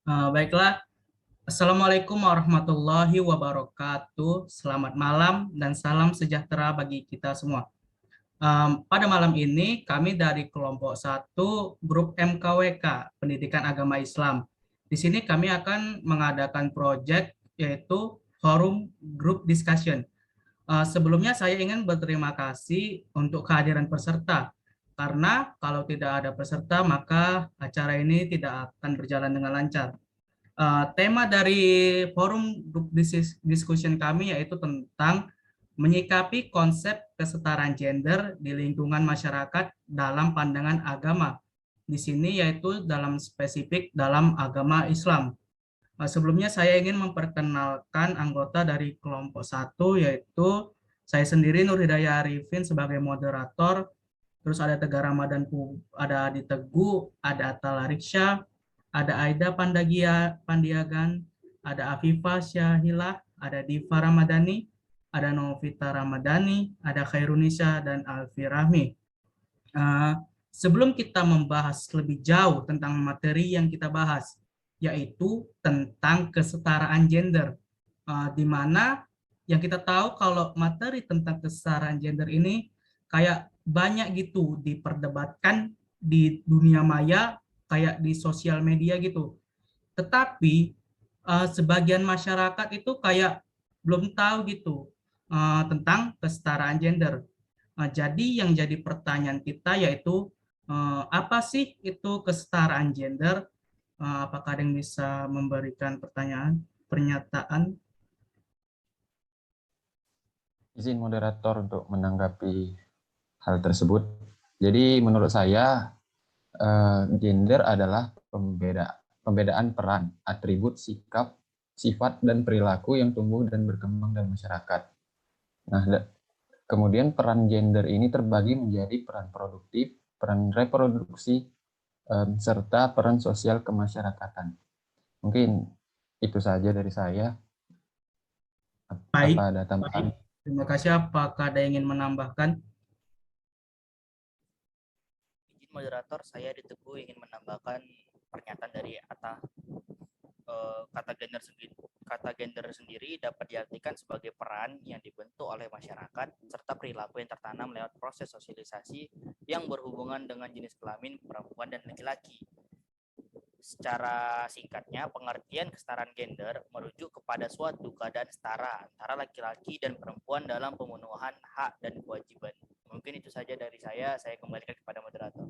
Baiklah, Assalamualaikum warahmatullahi wabarakatuh. Selamat malam dan salam sejahtera bagi kita semua. Pada malam ini kami dari kelompok 1 grup MKWK, Pendidikan Agama Islam. Di sini kami akan mengadakan proyek yaitu Forum Group Discussion. Sebelumnya saya ingin berterima kasih untuk kehadiran peserta, karena kalau tidak ada peserta maka acara ini tidak akan berjalan dengan lancar. Tema dari forum group discussion kami yaitu tentang menyikapi konsep kesetaraan gender di lingkungan masyarakat dalam pandangan agama. Di sini yaitu dalam spesifik dalam agama Islam. Sebelumnya saya ingin memperkenalkan anggota dari kelompok 1 yaitu saya sendiri Nur Hidayah Arifin sebagai moderator, terus ada Tegar Ramadan, ada Adi Teguh, ada Atta Lariksya, ada Aida Pandiagan, ada Afifah Syahilah, ada Diva Ramadhani, ada Novita Ramadhani, ada Khairunisa, dan Alfi Rahmi. Sebelum kita membahas lebih jauh tentang materi yang kita bahas, yaitu tentang kesetaraan gender, di mana yang kita tahu kalau materi tentang kesetaraan gender ini kayak banyak gitu diperdebatkan di dunia maya, kayak di sosial media gitu. Tetapi sebagian masyarakat itu kayak belum tahu gitu tentang kesetaraan gender. Jadi yang jadi pertanyaan kita yaitu apa sih itu kesetaraan gender? Apakah ada yang bisa memberikan pernyataan? Izin moderator untuk menanggapi hal tersebut. Jadi menurut saya gender adalah pembedaan peran, atribut, sikap, sifat, dan perilaku yang tumbuh dan berkembang dalam masyarakat. Nah, kemudian peran gender ini terbagi menjadi peran produktif, peran reproduksi, serta peran sosial kemasyarakatan. Mungkin itu saja dari saya. Baik, Apa ada tambahan? terima kasih. Apakah ada yang ingin menambahkan? Izin moderator, saya Diteguh ingin menambahkan pernyataan dari Atta. Kata gender sendiri dapat diartikan sebagai peran yang dibentuk oleh masyarakat serta perilaku yang tertanam lewat proses sosialisasi yang berhubungan dengan jenis kelamin perempuan dan laki-laki. Secara singkatnya, pengertian kesetaraan gender merujuk kepada suatu keadaan setara antara laki-laki dan perempuan dalam pemenuhan hak dan kewajiban. Mungkin itu saja dari saya kembalikan kepada moderator.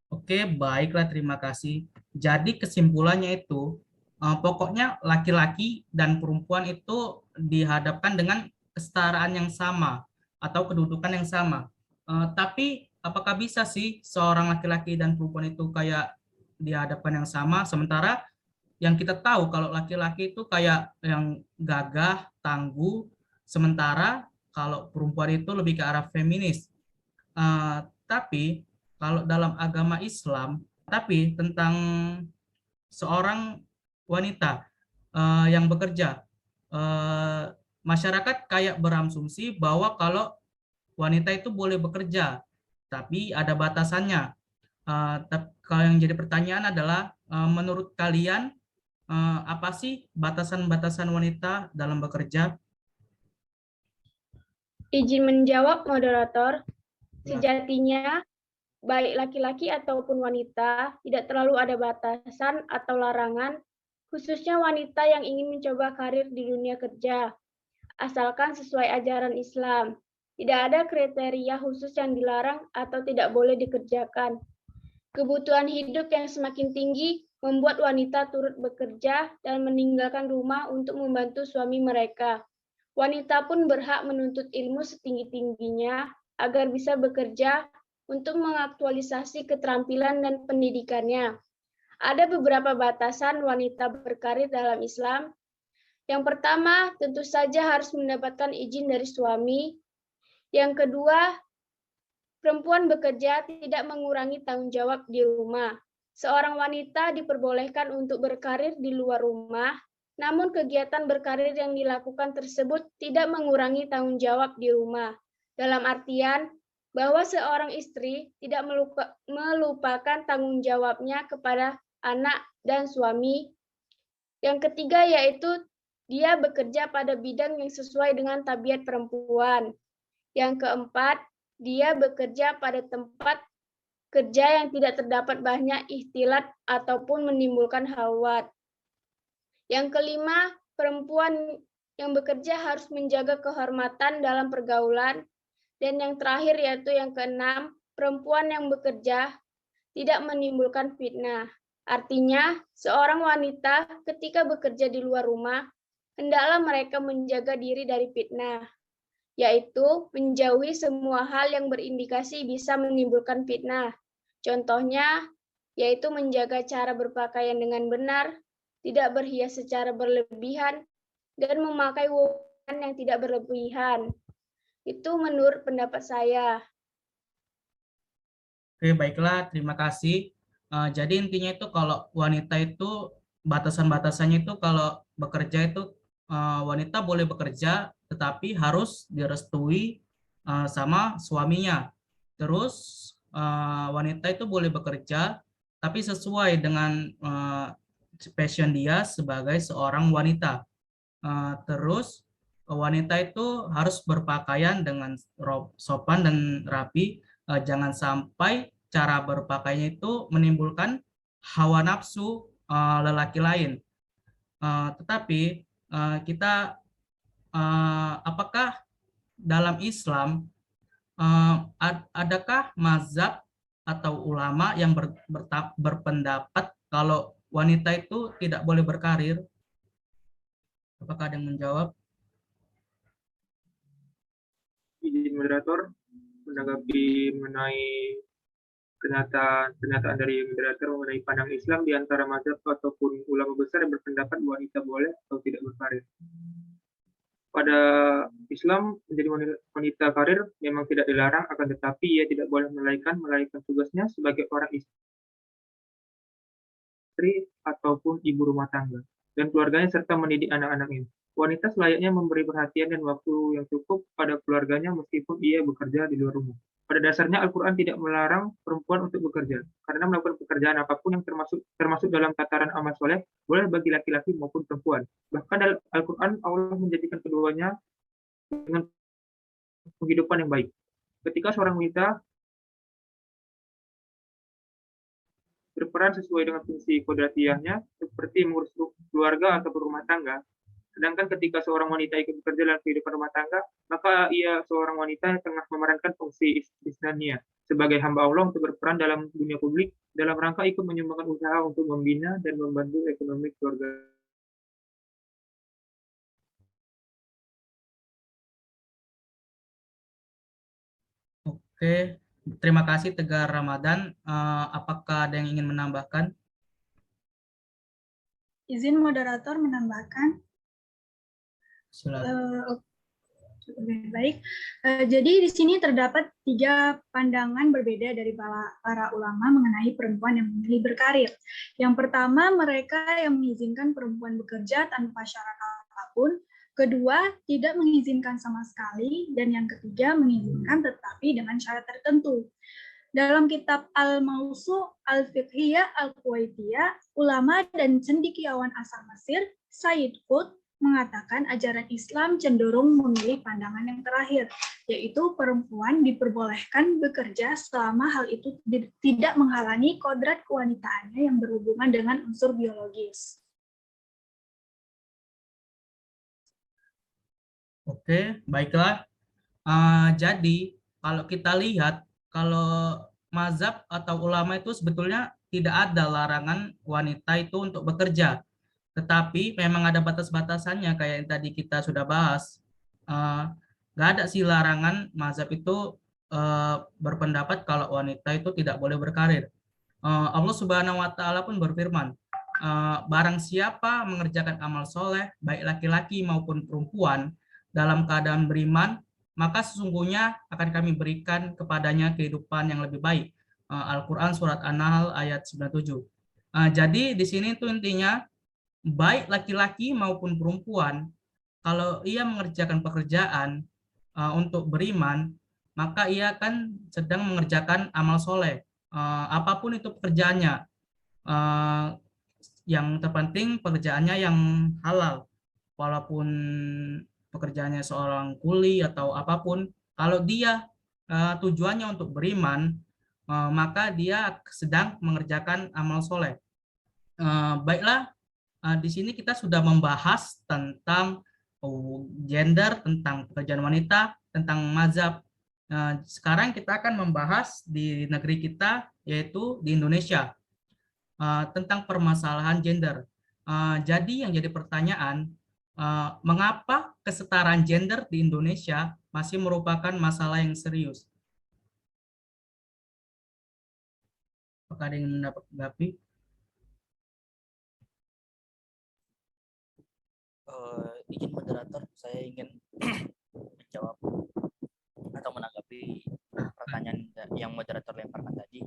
Oke, baiklah, terima kasih. Jadi kesimpulannya itu, pokoknya laki-laki dan perempuan itu dihadapkan dengan kesetaraan yang sama atau kedudukan yang sama. Tapi apakah bisa sih seorang laki-laki dan perempuan itu kayak dihadapkan yang sama, sementara yang kita tahu kalau laki-laki itu kayak yang gagah, tangguh, sementara kalau perempuan itu lebih ke arah feminis. Tapi kalau dalam agama Islam, tapi tentang seorang wanita yang bekerja, masyarakat kayak berasumsi bahwa kalau wanita itu boleh bekerja, tapi ada batasannya. Kalau yang jadi pertanyaan adalah, menurut kalian apa sih batasan-batasan wanita dalam bekerja? Izin menjawab, moderator. Sejatinya, baik laki-laki ataupun wanita, tidak terlalu ada batasan atau larangan, khususnya wanita yang ingin mencoba karir di dunia kerja, asalkan sesuai ajaran Islam. Tidak ada kriteria khusus yang dilarang atau tidak boleh dikerjakan. Kebutuhan hidup yang semakin tinggi membuat wanita turut bekerja dan meninggalkan rumah untuk membantu suami mereka. Wanita pun berhak menuntut ilmu setinggi-tingginya agar bisa bekerja untuk mengaktualisasi keterampilan dan pendidikannya. Ada beberapa batasan wanita berkarir dalam Islam. Yang pertama, tentu saja harus mendapatkan izin dari suami. Yang kedua, perempuan bekerja tidak mengurangi tanggung jawab di rumah. Seorang wanita diperbolehkan untuk berkarir di luar rumah, namun kegiatan berkarir yang dilakukan tersebut tidak mengurangi tanggung jawab di rumah. Dalam artian bahwa seorang istri tidak melupakan tanggung jawabnya kepada anak dan suami. Yang ketiga yaitu dia bekerja pada bidang yang sesuai dengan tabiat perempuan. Yang keempat, dia bekerja pada tempat kerja yang tidak terdapat banyak ikhtilat ataupun menimbulkan khawat. Yang kelima, perempuan yang bekerja harus menjaga kehormatan dalam pergaulan. Dan yang terakhir yaitu yang keenam, perempuan yang bekerja tidak menimbulkan fitnah. Artinya, seorang wanita ketika bekerja di luar rumah, hendaklah mereka menjaga diri dari fitnah, yaitu menjauhi semua hal yang berindikasi bisa menimbulkan fitnah. Contohnya, yaitu menjaga cara berpakaian dengan benar, tidak berhias secara berlebihan, dan memakai pakaian yang tidak berlebihan. Itu menurut pendapat saya. Oke, baiklah, terima kasih. Jadi intinya itu kalau wanita itu batasan-batasannya itu kalau bekerja itu wanita boleh bekerja tetapi harus direstui sama suaminya. Terus wanita itu boleh bekerja tapi sesuai dengan passion dia sebagai seorang wanita. Terus wanita itu harus berpakaian dengan sopan dan rapi. Jangan sampai cara berpakaiannya itu menimbulkan hawa nafsu lelaki lain. Tetapi kita apakah dalam Islam adakah mazhab atau ulama yang berpendapat kalau wanita itu tidak boleh berkarir? Apakah ada yang menjawab? Izin moderator menanggapi mengenai pernyataan dari moderator mengenai pandang Islam di antara mazhab ataupun ulama besar yang berpendapat wanita boleh atau tidak berkarir. Pada Islam menjadi wanita karir memang tidak dilarang, akan tetapi ia tidak boleh melalaikan tugasnya sebagai orang istri ataupun ibu rumah tangga dan keluarganya serta mendidik anak-anaknya. Wanita selayaknya memberi perhatian dan waktu yang cukup pada keluarganya meskipun ia bekerja di luar rumah. Pada dasarnya Al-Quran tidak melarang perempuan untuk bekerja, karena melakukan pekerjaan apapun yang termasuk dalam tataran amal soleh boleh bagi laki-laki maupun perempuan. Bahkan dalam Al-Quran Allah menjadikan keduanya dengan penghidupan yang baik. Ketika seorang wanita berperan sesuai dengan fungsi kodratiahnya, seperti mengurus keluarga atau berumah tangga. Sedangkan ketika seorang wanita ikut bekerja dalam kehidupan rumah tangga, maka ia seorang wanita yang tengah memerankan fungsi istisnania sebagai hamba Allah untuk berperan dalam dunia publik dalam rangka ikut menyumbangkan usaha untuk membina dan membantu ekonomi keluarga. Oke, terima kasih Tegar Ramadan. Apakah ada yang ingin menambahkan? Izin moderator menambahkan. Silakan. Baik. Jadi di sini terdapat 3 pandangan berbeda dari para ulama mengenai perempuan yang memilih berkarir. Yang pertama, mereka yang mengizinkan perempuan bekerja tanpa syarat apapun. Kedua, tidak mengizinkan sama sekali. Dan yang ketiga, mengizinkan tetapi dengan syarat tertentu. Dalam kitab Al-Mawsu' Al-Fiqhiyah Al-Kuwaitiyah, ulama dan cendekiawan asal Mesir, Sayyid Qutb, mengatakan ajaran Islam cenderung memilih pandangan yang terakhir, yaitu perempuan diperbolehkan bekerja selama hal itu tidak menghalangi kodrat kewanitaannya yang berhubungan dengan unsur biologis. Oke, baiklah. Jadi, kalau kita lihat, kalau mazhab atau ulama itu sebetulnya tidak ada larangan wanita itu untuk bekerja. Tetapi memang ada batas-batasannya kayak yang tadi kita sudah bahas. Nggak ada sih larangan mazhab itu berpendapat kalau wanita itu tidak boleh berkarir. Allah Subhanahu wa Ta'ala pun berfirman, barang siapa mengerjakan amal soleh, baik laki-laki maupun perempuan, dalam keadaan beriman, maka sesungguhnya akan kami berikan kepadanya kehidupan yang lebih baik. Al-Quran Surat An-Nahl ayat 97. Jadi di sini itu intinya, baik laki-laki maupun perempuan, kalau ia mengerjakan pekerjaan untuk beriman, maka ia kan sedang mengerjakan amal soleh, apapun itu pekerjaannya. yang terpenting pekerjaannya yang halal. Walaupun pekerjaannya seorang kuli atau apapun, kalau dia tujuannya untuk beriman, maka dia sedang mengerjakan amal soleh. Baiklah, di sini kita sudah membahas tentang gender, tentang pekerjaan wanita, tentang mazhab. Sekarang kita akan membahas di negeri kita, yaitu di Indonesia, tentang permasalahan gender. Jadi yang jadi pertanyaan, mengapa kesetaraan gender di Indonesia masih merupakan masalah yang serius? Apakah ada yang menanggapi? Izin moderator, saya ingin menjawab atau menanggapi pertanyaan yang moderator lemparkan tadi.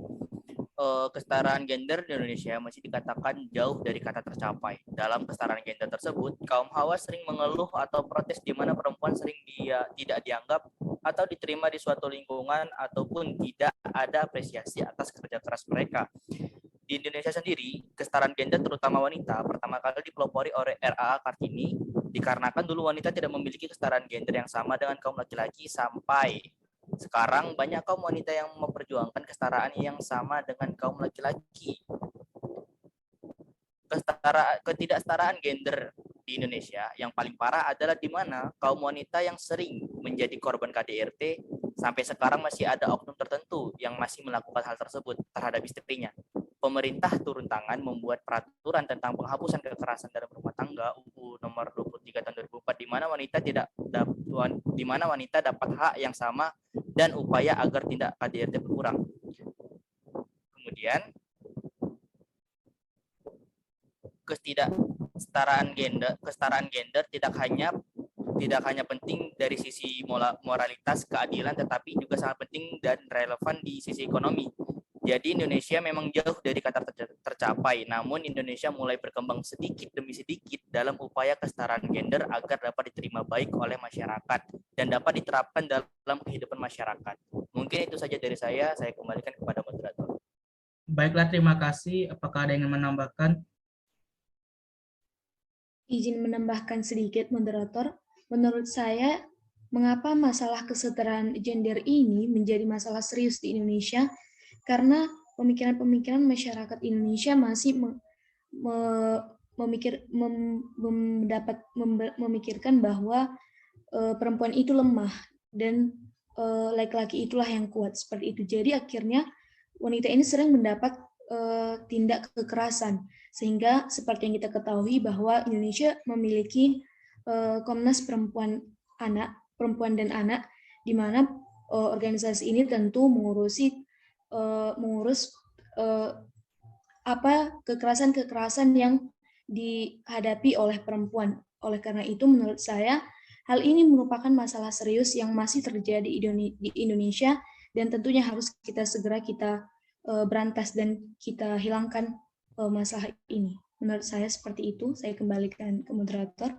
Kesetaraan gender di Indonesia masih dikatakan jauh dari kata tercapai. Dalam kesetaraan gender tersebut, kaum hawa sering mengeluh atau protes di mana perempuan sering tidak dianggap atau diterima di suatu lingkungan ataupun tidak ada apresiasi atas kerja keras mereka. Di Indonesia sendiri, kesetaraan gender terutama wanita pertama kali dipelopori oleh RAA Kartini dikarenakan dulu wanita tidak memiliki kesetaraan gender yang sama dengan kaum laki-laki sampai sekarang banyak kaum wanita yang memperjuangkan kesetaraan yang sama dengan kaum laki-laki. Ketidaksetaraan gender di Indonesia yang paling parah adalah di mana kaum wanita yang sering menjadi korban KDRT sampai sekarang masih ada oknum tertentu yang masih melakukan hal tersebut terhadap istrinya. Pemerintah turun tangan membuat peraturan tentang penghapusan kekerasan dalam rumah tangga UU nomor 23 tahun 2004 di mana wanita dapat hak yang sama dan upaya agar tindak KDRT berkurang. Kemudian kesetaraan gender tidak hanya penting dari sisi moralitas keadilan, tetapi juga sangat penting dan relevan di sisi ekonomi. Jadi Indonesia memang jauh dari kata tercapai, namun Indonesia mulai berkembang sedikit demi sedikit dalam upaya kesetaraan gender agar dapat diterima baik oleh masyarakat dan dapat diterapkan dalam kehidupan masyarakat. Mungkin itu saja dari saya kembalikan kepada moderator. Baiklah, terima kasih. Apakah ada yang ingin menambahkan? Izin menambahkan sedikit, moderator. Menurut saya, mengapa masalah kesetaraan gender ini menjadi masalah serius di Indonesia? Karena pemikiran-pemikiran masyarakat Indonesia masih memikirkan bahwa perempuan itu lemah dan laki-laki itulah yang kuat, seperti itu. Jadi akhirnya wanita ini sering mendapat tindak kekerasan, sehingga seperti yang kita ketahui bahwa Indonesia memiliki Komnas Perempuan dan Anak, di mana organisasi ini tentu mengurus kekerasan yang dihadapi oleh perempuan. Oleh karena itu, menurut saya hal ini merupakan masalah serius yang masih terjadi di Indonesia dan tentunya harus segera kita berantas dan kita hilangkan masalah ini. Menurut saya seperti itu. Saya kembalikan ke moderator.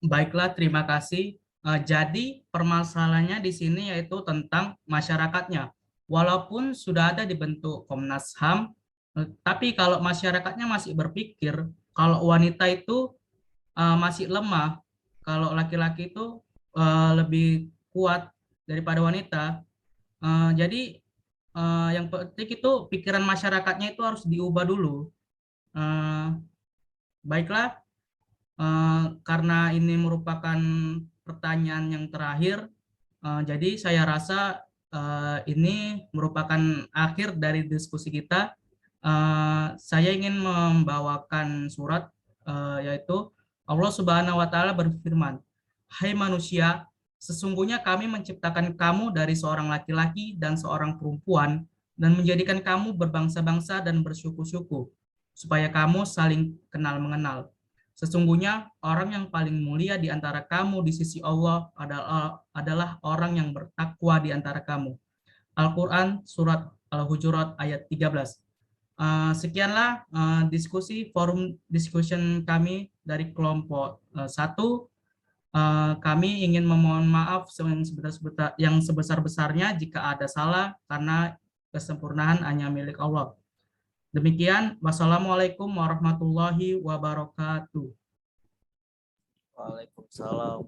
Baiklah, terima kasih. Jadi permasalahannya di sini yaitu tentang masyarakatnya. Walaupun sudah ada dibentuk Komnas HAM, tapi kalau masyarakatnya masih berpikir kalau wanita itu masih lemah, kalau laki-laki itu lebih kuat daripada wanita. Jadi yang penting itu pikiran masyarakatnya itu harus diubah dulu. Baiklah, karena ini merupakan pertanyaan yang terakhir, jadi saya rasa ini merupakan akhir dari diskusi kita. Saya ingin membawakan surat, yaitu Allah Subhanahu wa Ta'ala berfirman, "Hai manusia, sesungguhnya kami menciptakan kamu dari seorang laki-laki dan seorang perempuan dan menjadikan kamu berbangsa-bangsa dan bersuku-suku, supaya kamu saling kenal mengenal. Sesungguhnya orang yang paling mulia di antara kamu di sisi Allah adalah orang yang bertakwa di antara kamu." Al-Quran Surat Al-Hujurat ayat 13. Sekianlah diskusi forum discussion kami dari kelompok 1. Kami ingin memohon maaf yang sebesar-besarnya jika ada salah, karena kesempurnaan hanya milik Allah. Demikian, wassalamualaikum warahmatullahi wabarakatuh. Waalaikumsalam.